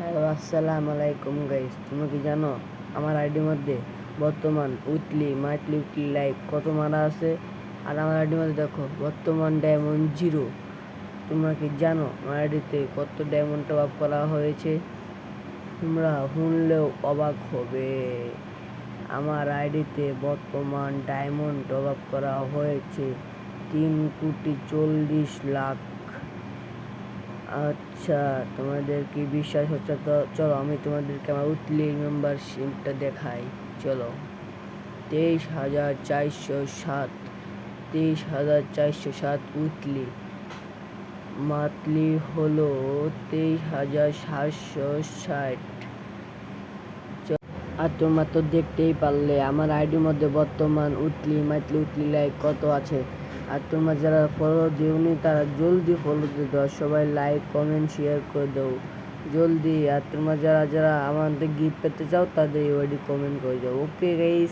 Hello, আসসালামু আলাইকুম guys. তুমি কি জানো আমার আইডির মধ্যে বর্তমান উইকলি লাইক কত মারা আছে? আর আমার আইডির মধ্যে দেখো বর্তমান ডায়মন্ড 0। তোমরা কি জানো আমার আইডিতে কত ডায়মন্ড টপ আপ করা হয়েছে? তোমরা শুনলেও অবাক হবে। আমার আইডিতে বর্তমান ডায়মন্ড টপ আপ করা হয়েছে 3,40,00,000। আচ্ছা, তোমাদের কি বিশ্বাস হচ্ছে? তো চলো আমি তোমাদেরকে আমার উইকলি মেম্বারশিপটা দেখাই। চলো, 23,407, 23,407 উইকলি। মান্থলি হলো 23,760। আর তোমরা তো দেখতেই পারলে আমার আইডির মধ্যে বর্তমান উইকলি লাইক কত আছে। আর তোমরা যারা ফলো দিওনি তারা জলদি ফলো দিয়ে দাও, সবাই লাইক কমেন্ট শেয়ার করে দাও জলদি। আর তোমরা যারা যারা আমাদের গিফট পেতে চাও তাদের ওইডি কমেন্ট করে দাও। Okay guys.